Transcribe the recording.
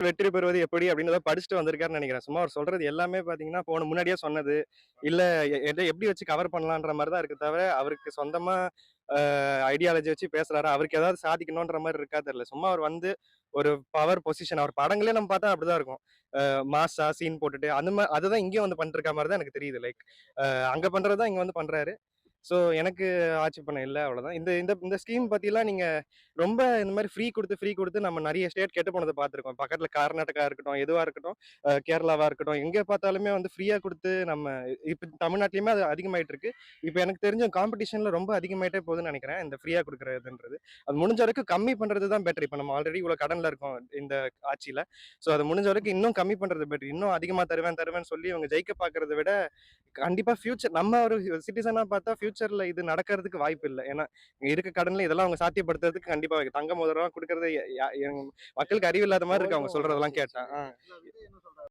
வெற்றி பெறுவது எப்படி அப்படின்னு ஏதோ படிச்சுட்டு வந்திருக்காருன்னு நினைக்கிறேன். சும்மா அவர் சொல்றது எல்லாமே பார்த்தீங்கன்னா, முன்னாடியே சொன்னது. இல்ல எத எப்படி வச்சு கவர் பண்ணலான்ற மாரி தான் இருக்கு தவிர, அவருக்கு சொந்தமா ஐடியாலஜி வச்சு பேசுறாரா? அவருக்கு ஏதாவது சாதிக்கணுன்ற மாரி இருக்கா தெரியல. சும்மா அவர் வந்து ஒரு பவர் பொசிஷன் அவர் படங்களே நம்ம பார்த்தா அப்படிதான் இருக்கும். மாஸா சீன் போட்டுட்டு அதுதான் இங்கேயும் வந்து பண்ணிட்டு மாரி தான் எனக்கு தெரியுது. லைக் அங்க பண்றது தான் இங்க வந்து பண்றாரு. ஸோ எனக்கு ஆட்சி பண்ண இல்ல அவ்வளோதான். இந்த இந்த இந்த ஸ்கீம் பத்திலாம் நீங்க ரொம்ப இந்த மாரி ஃப்ரீ குடுத்து நம்ம நெறைய ஸ்டேட் கெட்டு போனத பார்த்துருக்கோம். பக்கத்துல கர்நாடகா இருக்கட்டும், எதுவா இருக்கட்டும், கேரளாவா இருக்கட்டும், எங்க பார்த்தாலுமே வந்து ஃப்ரீயா குடுத்து நம்ம இப்ப தமிழ்நாட்டிலயுமே அது அதிகமாயிட்டு இருக்கு. இப்ப எனக்கு தெரிஞ்ச காம்படிஷன்ல ரொம்ப அதிகமாயிட்டே போகுதுன்னு நெனைக்கிறேன். இந்த ஃப்ரீயா குடுக்குறதுன்றது. அது முடிஞ்ச வரைக்கும் கம்மி பண்றது தான் பெட்டர். இப்ப நம்ம ஆல்ரெடி இவ்வளோ கடன்ல இருக்கோம் இந்த ஆட்சியில. ஸோ அத முடிஞ்ச வரைக்கும் இன்னும் கம்மி பண்றது பெட்டர். இன்னும் அதிகமா தருவேன்னு சொல்லி இவங்க ஜெயிக்க பார்க்கிறத விட கண்டிப்பா நம்ம ஒரு சிட்டிசனா பார்த்தா ஃபியூச்சர்ல இது நடக்கிறதுக்கு வாய்ப்பு இல்ல. ஏன்னா, இங்க இருக்க கடன்ல இதெல்லாம் அவங்க சாத்தியப்படுத்துறதுக்கு கண்டிப்பா தங்கம், மோதிரம் குடுக்கறது மக்களுக்கு அறிவு இல்லாத மாரி இருக்கு அவங்க சொல்றதெல்லாம் கேட்டா.